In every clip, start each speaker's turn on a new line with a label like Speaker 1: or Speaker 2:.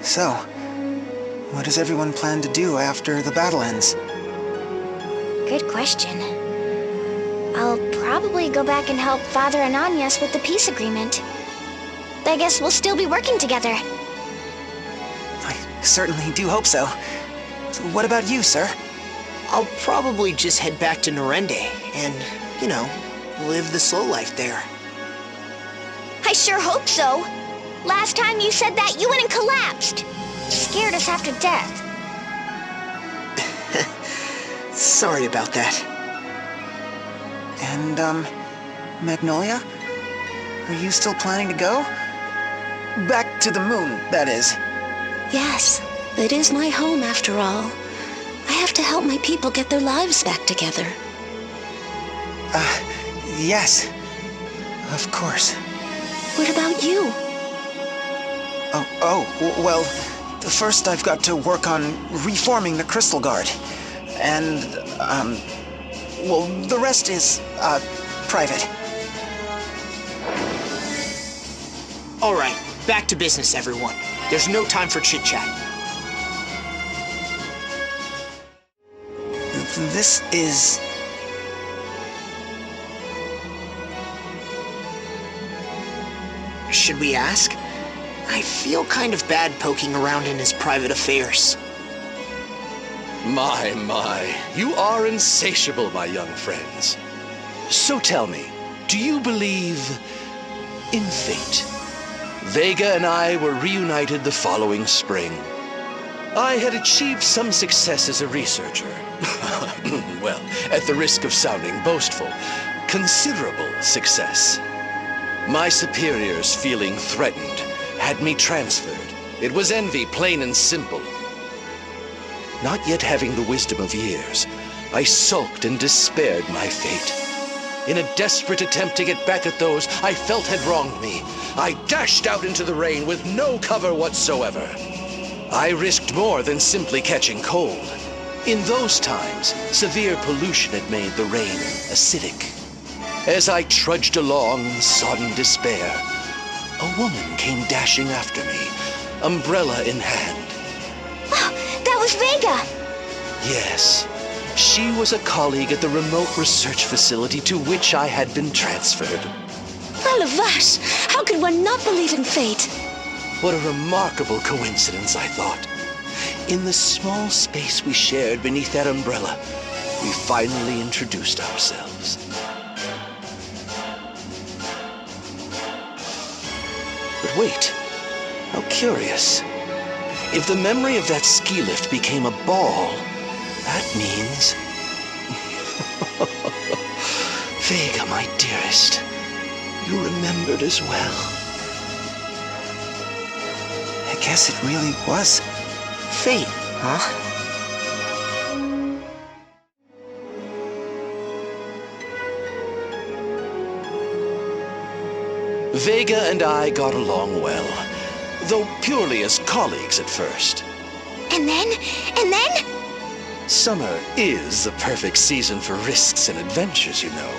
Speaker 1: So, what does everyone plan to do after the battle ends?
Speaker 2: Good question. I'll probably go back and help Father Ananias with the peace agreement. I guess we'll still be working together.
Speaker 1: I certainly do hope so. So what about you, sir?
Speaker 3: I'll probably just head back to Norende and, live the slow life there.
Speaker 2: I sure hope so. Last time you said that, you went and collapsed. Scared us half to death.
Speaker 3: Sorry about that.
Speaker 1: And, Magnolia? Are you still planning to go? Back to the moon, that is.
Speaker 4: Yes, it is my home after all. I have to help my people get their lives back together.
Speaker 1: Yes. Of course.
Speaker 4: What about you?
Speaker 1: Well, first I've got to work on reforming the Crystal Guard. And, the rest is, private.
Speaker 3: All right, back to business, everyone. There's no time for chit-chat.
Speaker 1: This is...
Speaker 3: Should we ask? I feel kind of bad poking around in his private affairs.
Speaker 5: My, you are insatiable, my young friends. So tell me, do you believe in fate? Vega and I were reunited the following spring. I had achieved some success as a researcher. Well, at the risk of sounding boastful, considerable success. My superiors, feeling threatened, had me transferred. It was envy, plain and simple. Not yet having the wisdom of years, I sulked and despaired my fate. In a desperate attempt to get back at those I felt had wronged me, I dashed out into the rain with no cover whatsoever. I risked more than simply catching cold. In those times, severe pollution had made the rain acidic. As I trudged along in sodden despair, a woman came dashing after me, umbrella in hand.
Speaker 2: That was Vega!
Speaker 5: Yes, she was a colleague at the remote research facility to which I had been transferred.
Speaker 4: La la vache! How could one not believe in fate?
Speaker 5: What a remarkable coincidence, I thought. In the small space we shared beneath that umbrella, we finally introduced ourselves. But wait, how curious. If the memory of that ski lift became a ball, that means... Vega, my dearest, you remembered as well.
Speaker 1: I guess it really was fate, huh?
Speaker 5: Vega and I got along well, though purely as colleagues at first.
Speaker 2: And then?
Speaker 5: Summer is the perfect season for risks and adventures, you know.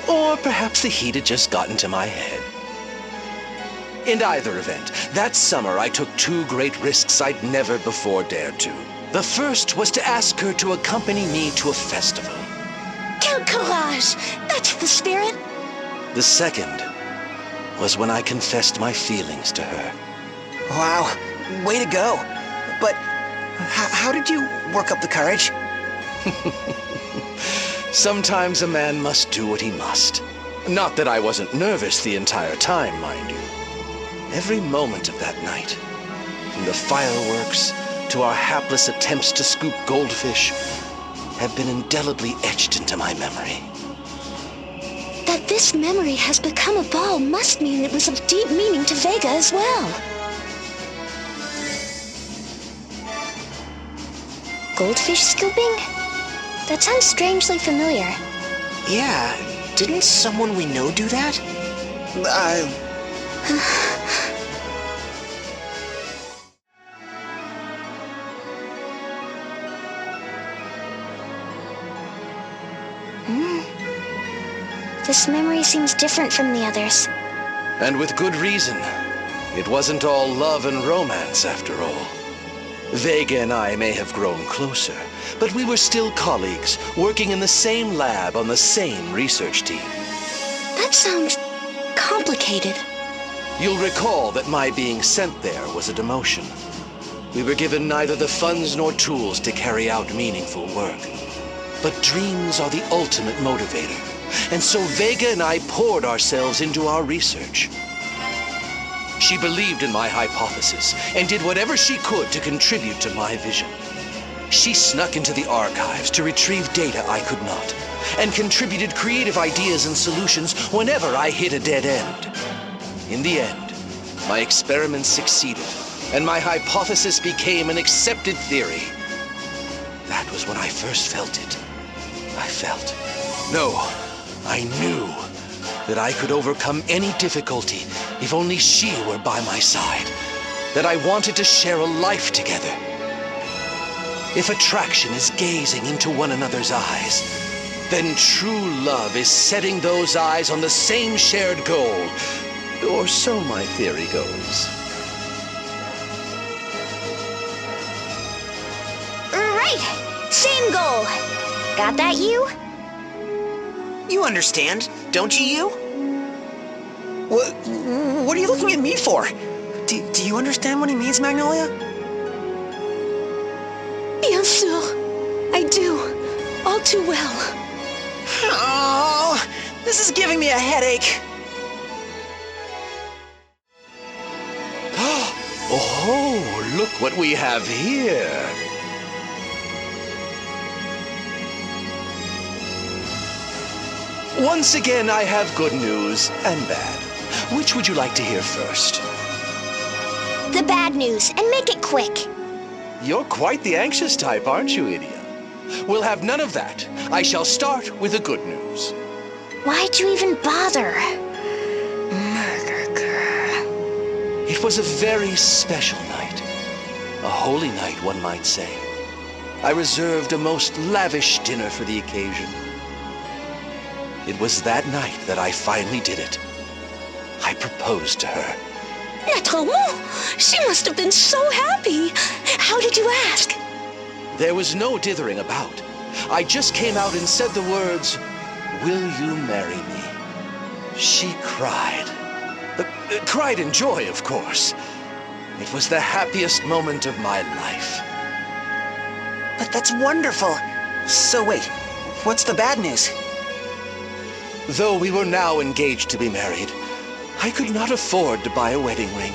Speaker 5: Or perhaps the heat had just gotten to my head. In either event, that summer I took two great risks I'd never before dared to. The first was to ask her to accompany me to a festival.
Speaker 4: Quel courage! That's the spirit!
Speaker 5: The second was when I confessed my feelings to her.
Speaker 1: Wow, way to go. But how did you work up the courage?
Speaker 5: Sometimes a man must do what he must. Not that I wasn't nervous the entire time, mind you. Every moment of that night, from the fireworks to our hapless attempts to scoop goldfish, have been indelibly etched into my memory.
Speaker 4: That this memory has become a ball must mean it was of deep meaning to Vega as well.
Speaker 2: Goldfish scooping? That sounds strangely familiar.
Speaker 3: Yeah, didn't someone we know do that?
Speaker 2: This memory seems different from the others.
Speaker 5: And with good reason. It wasn't all love and romance, after all. Vega and I may have grown closer, but we were still colleagues, working in the same lab on the same research team.
Speaker 4: That sounds complicated.
Speaker 5: You'll recall that my being sent there was a demotion. We were given neither the funds nor tools to carry out meaningful work. But dreams are the ultimate motivator, and so Vega and I poured ourselves into our research. She believed in my hypothesis and did whatever she could to contribute to my vision. She snuck into the archives to retrieve data I could not, and contributed creative ideas and solutions whenever I hit a dead end. In the end, my experiments succeeded, and my hypothesis became an accepted theory. That was when I first felt it. I knew that I could overcome any difficulty if only she were by my side, that I wanted to share a life together. If attraction is gazing into one another's eyes, then true love is setting those eyes on the same shared goal, or so my theory goes.
Speaker 2: Right! Same goal! Got that, you?
Speaker 3: You understand, don't you?
Speaker 1: What are you looking at me for? Do you understand what he means, Magnolia?
Speaker 4: Bien sûr. I do. All too well.
Speaker 1: Oh, this is giving me a headache.
Speaker 5: Oh, look what we have here. Once again, I have good news and bad. Which would you like to hear first?
Speaker 2: The bad news, and make it quick.
Speaker 5: You're quite the anxious type, aren't you, Idia? We'll have none of that. I shall start with the good news.
Speaker 2: Why'd you even bother? Murder girl.
Speaker 5: It was a very special night. A holy night, one might say. I reserved a most lavish dinner for the occasion. It was that night that I finally did it. I proposed to her.
Speaker 4: Naturellement! She must have been so happy. How did you ask?
Speaker 5: There was no dithering about. I just came out and said the words, "Will you marry me?" She cried. Cried in joy, of course. It was the happiest moment of my life.
Speaker 1: But that's wonderful. So wait, what's the bad news?
Speaker 5: Though we were now engaged to be married, I could not afford to buy a wedding ring.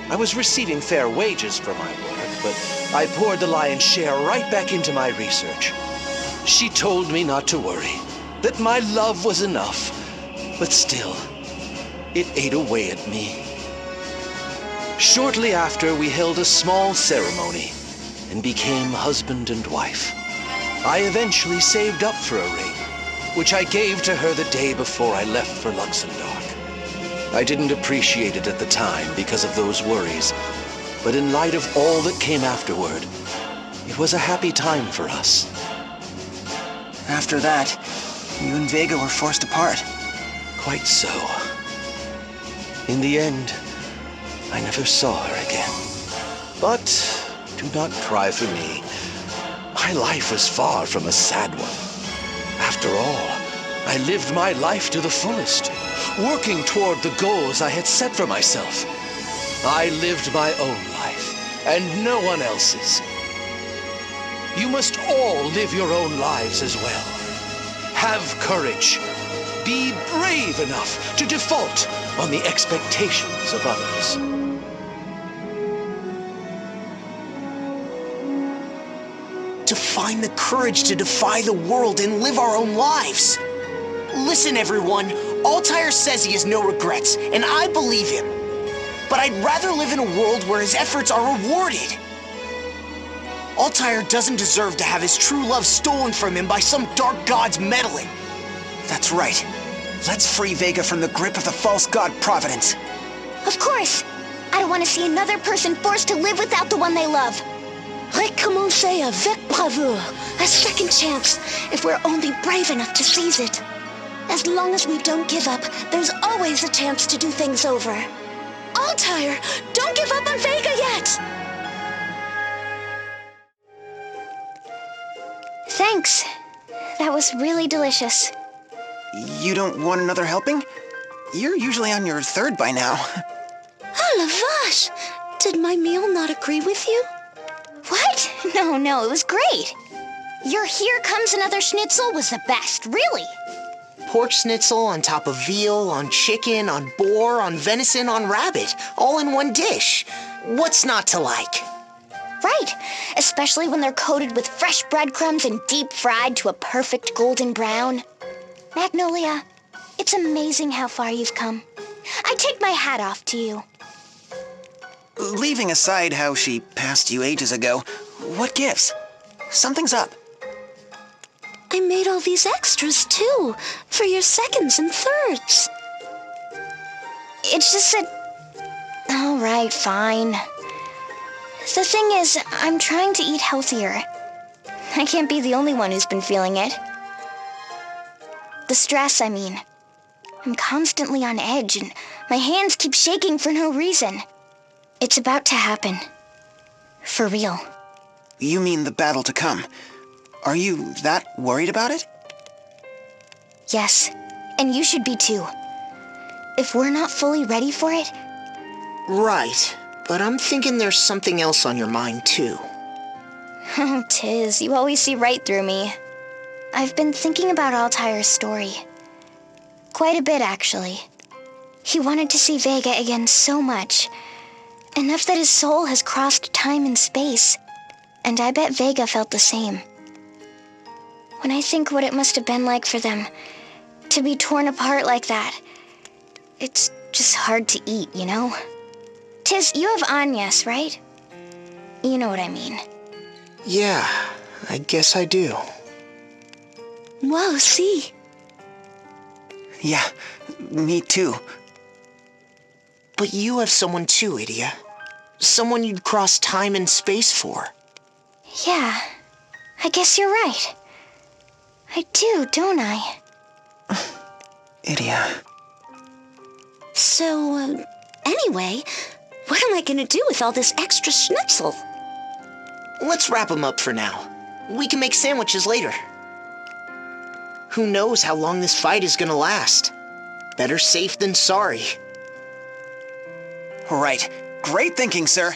Speaker 5: I was receiving fair wages for my work, but I poured the lion's share right back into my research. She told me not to worry, that my love was enough, but still, it ate away at me. Shortly after, we held a small ceremony and became husband and wife. I eventually saved up for a ring, which I gave to her the day before I left for Luxembourg. I didn't appreciate it at the time because of those worries, but in light of all that came afterward, it was a happy time for us.
Speaker 1: After that, you and Vega were forced apart.
Speaker 5: Quite so. In the end, I never saw her again. But do not cry for me. My life was far from a sad one. After all, I lived my life to the fullest, working toward the goals I had set for myself. I lived my own life, and no one else's. You must all live your own lives as well. Have courage. Be brave enough to default on the expectations of others.
Speaker 3: To find the courage to defy the world and live our own lives. Listen, everyone, Altair says he has no regrets, and I believe him. But I'd rather live in a world where his efforts are rewarded. Altair doesn't deserve to have his true love stolen from him by some dark god's meddling.
Speaker 1: That's right. Let's free Vega from the grip of the false god Providence.
Speaker 2: Of course! I don't want to see another person forced to live without the one they love.
Speaker 4: Recommencer avec bravoure. A second chance, if we're only brave enough to seize it. As long as we don't give up, there's always a chance to do things over. Altair, don't give up on Vega yet!
Speaker 2: Thanks. That was really delicious.
Speaker 1: You don't want another helping? You're usually on your third by now.
Speaker 4: Oh, la vache! Did my meal not agree with you?
Speaker 2: What? No, it was great. Your here comes another schnitzel was the best, really.
Speaker 3: Pork schnitzel on top of veal, on chicken, on boar, on venison, on rabbit, all in one dish. What's not to like?
Speaker 2: Right, especially when they're coated with fresh breadcrumbs and deep fried to a perfect golden brown. Magnolia, it's amazing how far you've come. I take my hat off to you.
Speaker 1: Leaving aside how she passed you ages ago, what gives? Something's up.
Speaker 4: I made all these extras, too, for your seconds and thirds.
Speaker 2: It's just that... All right, fine. The thing is, I'm trying to eat healthier. I can't be the only one who's been feeling it. The stress, I mean. I'm constantly on edge, and my hands keep shaking for no reason. It's about to happen. For real.
Speaker 1: You mean the battle to come. Are you that worried about it?
Speaker 2: Yes, and you should be too. If we're not fully ready for it...
Speaker 3: Right, but I'm thinking there's something else on your mind, too.
Speaker 2: Oh, Tiz, you always see right through me. I've been thinking about Altair's story. Quite a bit, actually. He wanted to see Vega again so much. Enough that his soul has crossed time and space. And I bet Vega felt the same. When I think what it must have been like for them, to be torn apart like that, it's just hard to eat, you know? Tiz, you have Agnes, right? You know what I mean.
Speaker 3: Yeah, I guess I do.
Speaker 4: Whoa, see?
Speaker 1: Yeah, me too.
Speaker 3: But you have someone too, Idia. Someone you'd cross time and space for.
Speaker 2: Yeah, I guess you're right. I do, don't I?
Speaker 1: Idia.
Speaker 4: So, anyway, what am I gonna do with all this extra schnitzel?
Speaker 3: Let's wrap them up for now. We can make sandwiches later. Who knows how long this fight is gonna last? Better safe than sorry.
Speaker 1: Right. Great thinking, sir.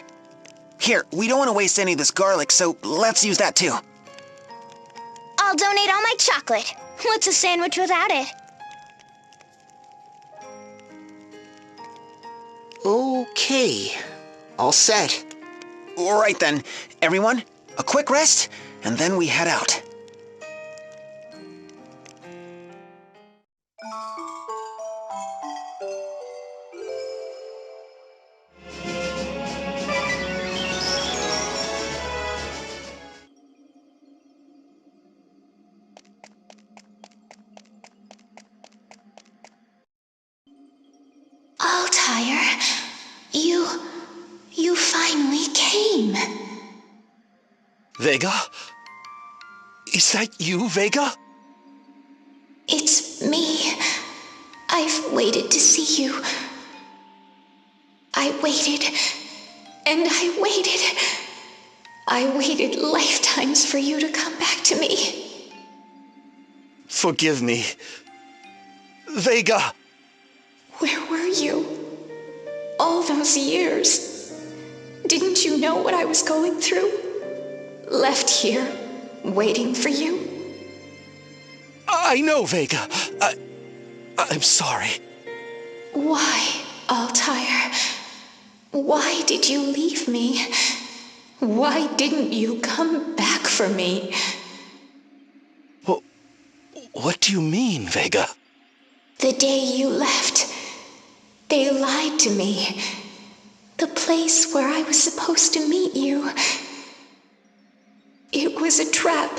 Speaker 1: Here, we don't want to waste any of this garlic, so let's use that too.
Speaker 2: I'll donate all my chocolate. What's a sandwich without it?
Speaker 3: Okay. All set.
Speaker 1: All right then, everyone, a quick rest, and then we head out.
Speaker 4: Altair, you finally came.
Speaker 5: Vega? Is that you, Vega?
Speaker 4: It's me. I've waited to see you. I waited, and I waited. I waited lifetimes for you to come back to me.
Speaker 5: Forgive me. Vega!
Speaker 4: Where were you? All those years. Didn't you know what I was going through? Left here, waiting for you.
Speaker 5: I know, Vega. I'm sorry.
Speaker 4: Why, Altair? Why did you leave me? Why didn't you come back for me?
Speaker 5: What do you mean, Vega?
Speaker 4: The day you left, they lied to me. The place where I was supposed to meet you. It was a trap.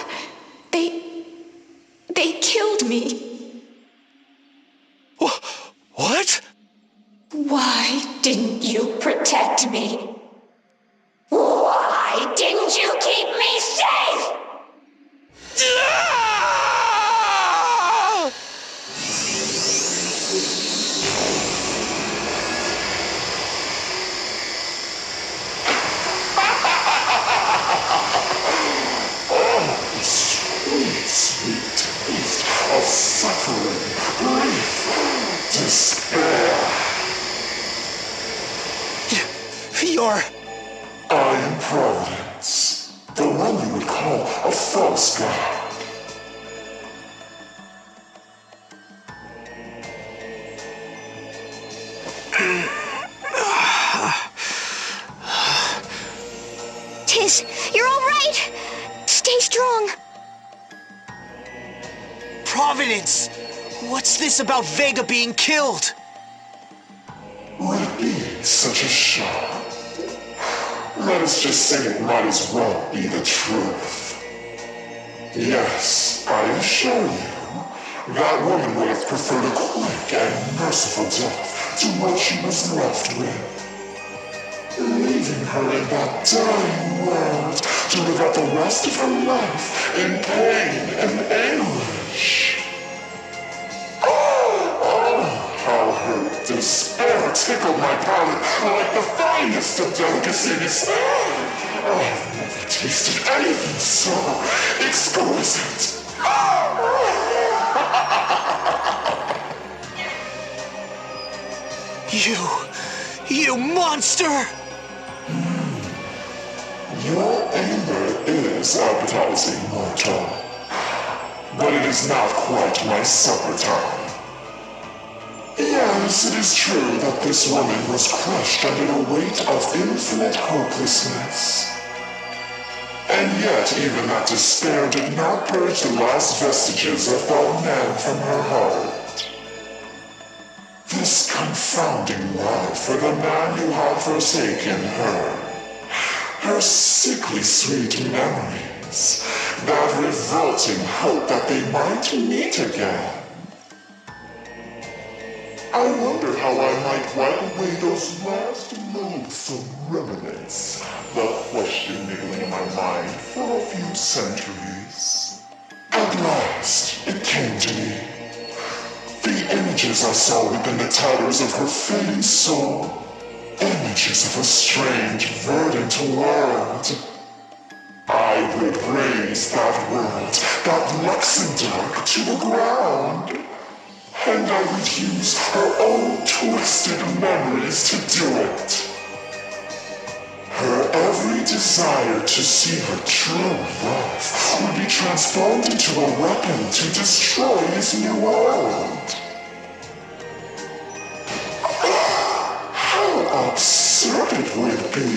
Speaker 4: They killed me.
Speaker 5: What?
Speaker 4: Why didn't you protect me? Why didn't you keep me safe?
Speaker 5: Ah!
Speaker 1: You're...
Speaker 6: I am Providence, the one you would call a false god.
Speaker 2: Tiz, you're all right! Stay strong!
Speaker 3: Providence! What's this about Vega being killed?
Speaker 6: Would it be such a shock? Let us just say it might as well be the truth. Yes, I assure you, that woman would have preferred a quick and merciful death to what she was left with. Leaving her in that dying world to live out the rest of her life in pain and anguish. How her despair tickled my palate like the finest of delicacies. I've never tasted anything so exquisite.
Speaker 3: You monster!
Speaker 6: Your anger is appetizing, mortal. But it is not quite my supper time. Yes, it is true that this woman was crushed under the weight of infinite hopelessness. And yet, even that despair did not purge the last vestiges of that man from her heart. This confounding love for the man who had forsaken her. Her sickly sweet memories. That revolting hope that they might meet again. I wonder how I might wipe away those last loathsome remnants, the question niggling in my mind for a few centuries. At last, it came to me. The images I saw within the tatters of her fading soul. Images of a strange, verdant world. I would raise that world, that Luxembourg, to the ground. And I would use her own twisted memories to do it. Her every desire to see her true love would be transformed into a weapon to destroy his new world. How absurd it would be.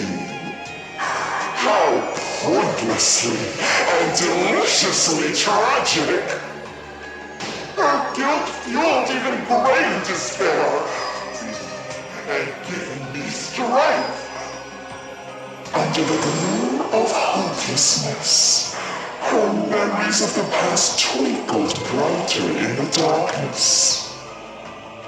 Speaker 6: How pointlessly and deliciously tragic. Her guilt fueled even greater despair, and given me strength. Under the gloom of hopelessness, her memories of the past twinkled brighter in the darkness.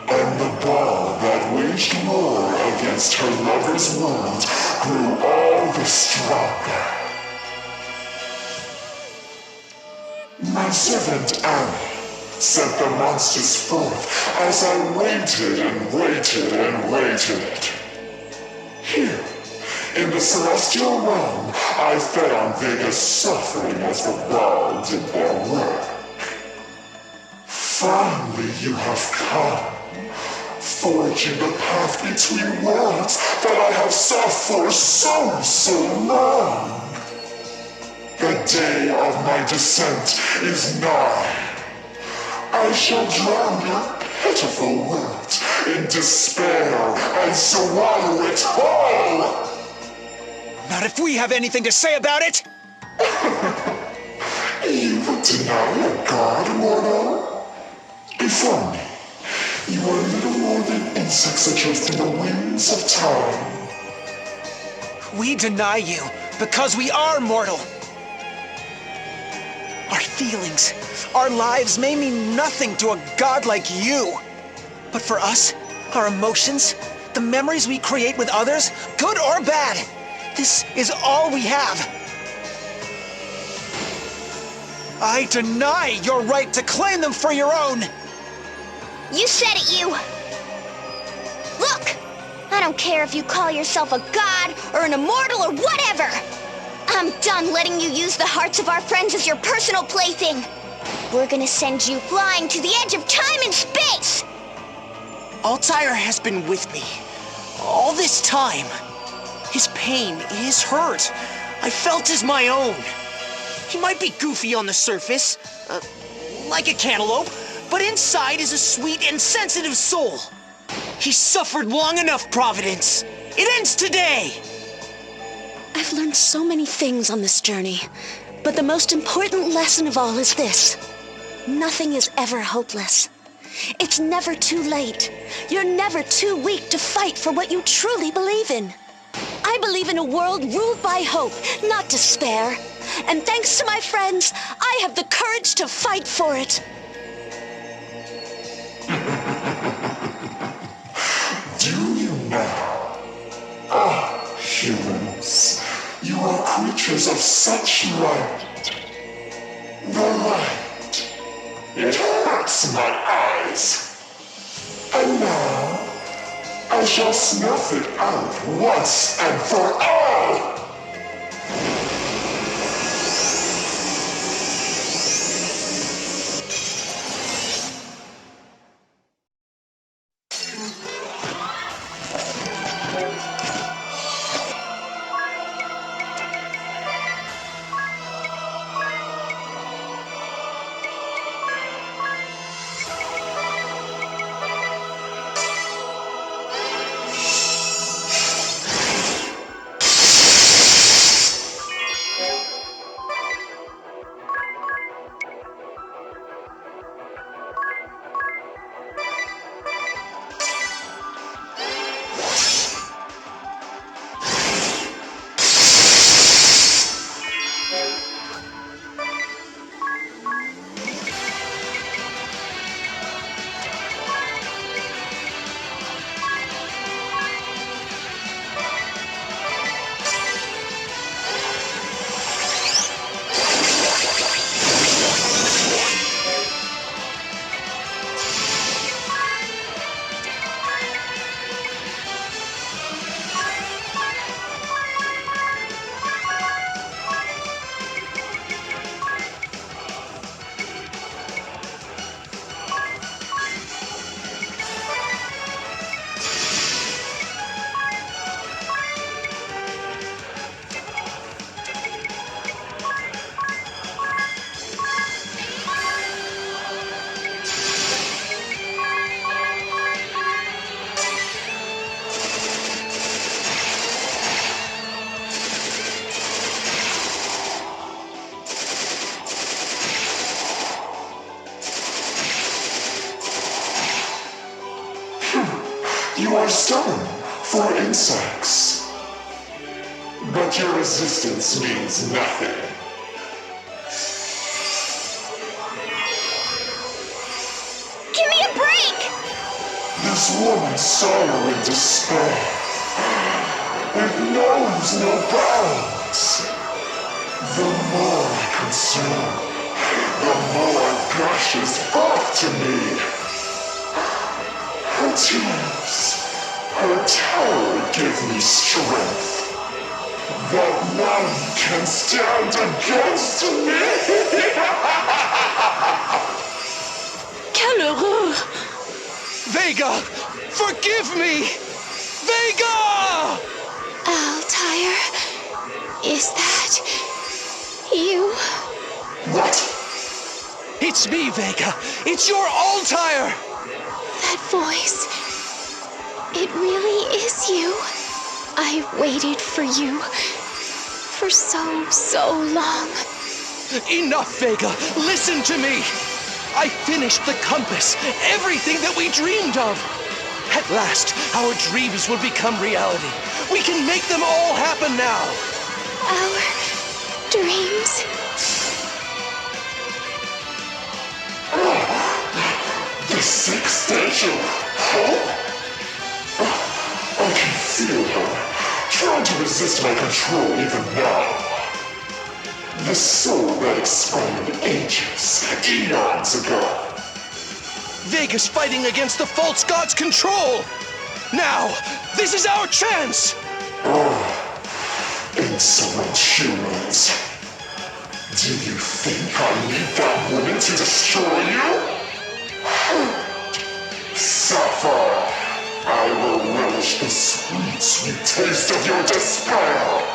Speaker 6: And the ball that waged war against her lover's world grew all the stronger. My servant Annie sent the monsters forth as I waited and waited and waited. Here, in the celestial realm, I fed on Vega's suffering as the ball did their work. Finally you have come, forging the path between worlds that I have sought for so long. The day of my descent is nigh. I shall drown your pitiful world in despair and swallow it whole!
Speaker 1: Not if we have anything to say about it!
Speaker 6: You would deny a god, mortal? Before me, you are little more than insects adrift in the winds of time.
Speaker 1: We deny you because we are mortal. Our feelings, our lives may mean nothing to a god like you. But for us, our emotions, the memories we create with others, good or bad, this is all we have. I deny your right to claim them for your own.
Speaker 2: You said it, you! Look! I don't care if you call yourself a god or an immortal or whatever! I'm done letting you use the hearts of our friends as your personal plaything! We're gonna send you flying to the edge of time and space!
Speaker 3: Altair has been with me all this time. His pain, his hurt, I felt as my own. He might be goofy on the surface, like a cantaloupe, but inside is a sweet and sensitive soul. He suffered long enough, Providence. It ends today.
Speaker 7: I've learned so many things on this journey, but the most important lesson of all is this. Nothing is ever hopeless. It's never too late. You're never too weak to fight for what you truly believe in. I believe in a world ruled by hope, not despair. And thanks to my friends, I have the courage to fight for it.
Speaker 6: Do you now? Ah, humans, you are creatures of such light. The light. It hurts my eyes. And now, I shall snuff it out once and for all! You are stubborn for insects. But your resistance means nothing.
Speaker 2: Give me a break!
Speaker 6: This woman's sorrow and despair, it knows no bounds. The more I consume, the more it gushes forth to me. Her tears, her terror give me strength that none can stand against me.
Speaker 7: Quelle horreur!
Speaker 5: Vega! Forgive me! Vega!
Speaker 4: Altair, is that you?
Speaker 6: What?
Speaker 5: It's me, Vega! It's your Altair!
Speaker 4: That voice. It really is you. I waited for you for so long.
Speaker 5: Enough, Vega! Listen to me! I finished the compass, everything that we dreamed of! At last, our dreams will become reality. We can make them all happen now!
Speaker 4: Our dreams.
Speaker 6: The sixth stage of hope? I can feel her, trying to resist my control even now. The soul that expired ages, eons ago.
Speaker 5: Vega's fighting against the false god's control! Now, this is our chance!
Speaker 6: Insolent humans. Do you think I need that woman to destroy you? Suffer. I will relish relish the sweet, sweet taste of your despair.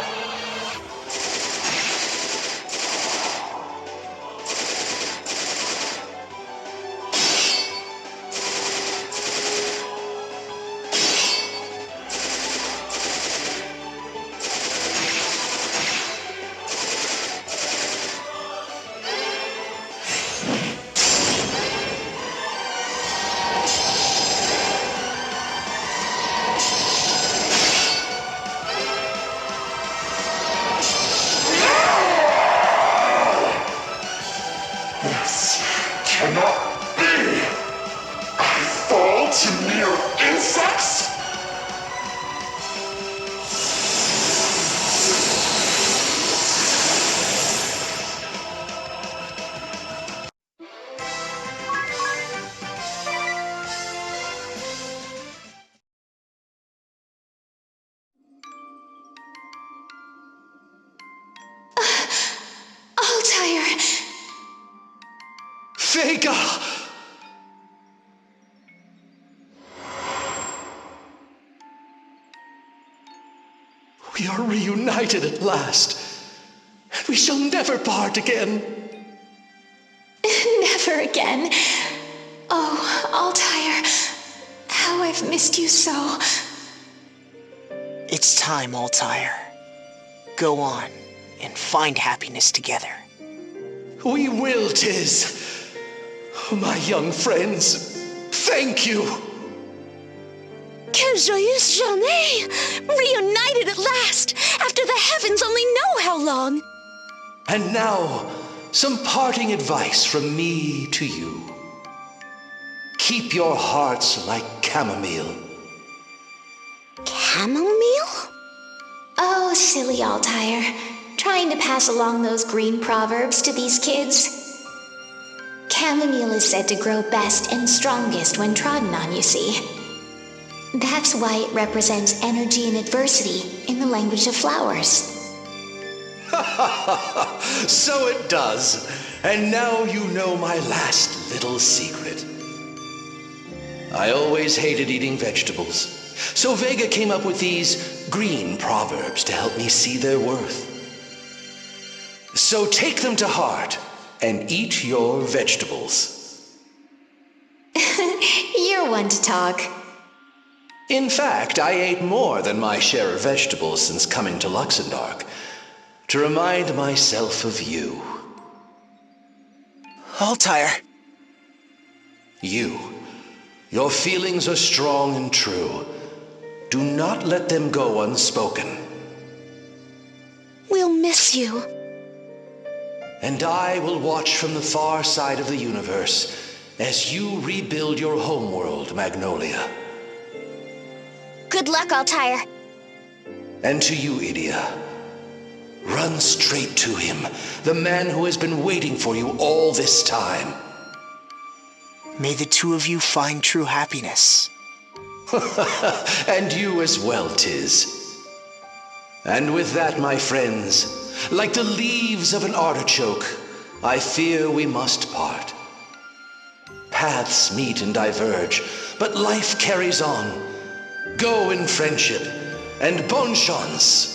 Speaker 6: This cannot be! I fall to mere insects?
Speaker 4: Altair!
Speaker 5: Vega! We are reunited at last, and we shall never part again.
Speaker 4: Never again. Oh, Altair, how I've missed you so.
Speaker 3: It's time, Altair. Go on and find happiness together.
Speaker 5: We will, Tiz. My young friends, thank you.
Speaker 7: Quelle joyeuse journée! Reunited at last, after the heavens only know how long.
Speaker 5: And now, some parting advice from me to you. Keep your hearts like chamomile.
Speaker 7: Chamomile?
Speaker 4: Oh, silly Altair, trying to pass along those green proverbs to these kids. Chamomile is said to grow best and strongest when trodden on, you see. That's why it represents energy and adversity in the language of flowers.
Speaker 5: So it does. And now you know my last little secret. I always hated eating vegetables. So Vega came up with these green proverbs to help me see their worth. So take them to heart and eat your vegetables.
Speaker 4: You're one to talk.
Speaker 5: In fact, I ate more than my share of vegetables since coming to Luxembourg, to remind myself of you.
Speaker 3: Altair,
Speaker 5: You. Your feelings are strong and true. Do not let them go unspoken.
Speaker 7: We'll miss you.
Speaker 5: And I will watch from the far side of the universe as you rebuild your homeworld, Magnolia.
Speaker 2: Good luck, Altair.
Speaker 5: And to you, Idia. Run straight to him, the man who has been waiting for you all this time.
Speaker 3: may the two of you find true happiness.
Speaker 5: And you as well, Tiz. And with that, my friends, like the leaves of an artichoke, I fear we must part. Paths meet and diverge, but life carries on. Go in friendship, and bonne chance.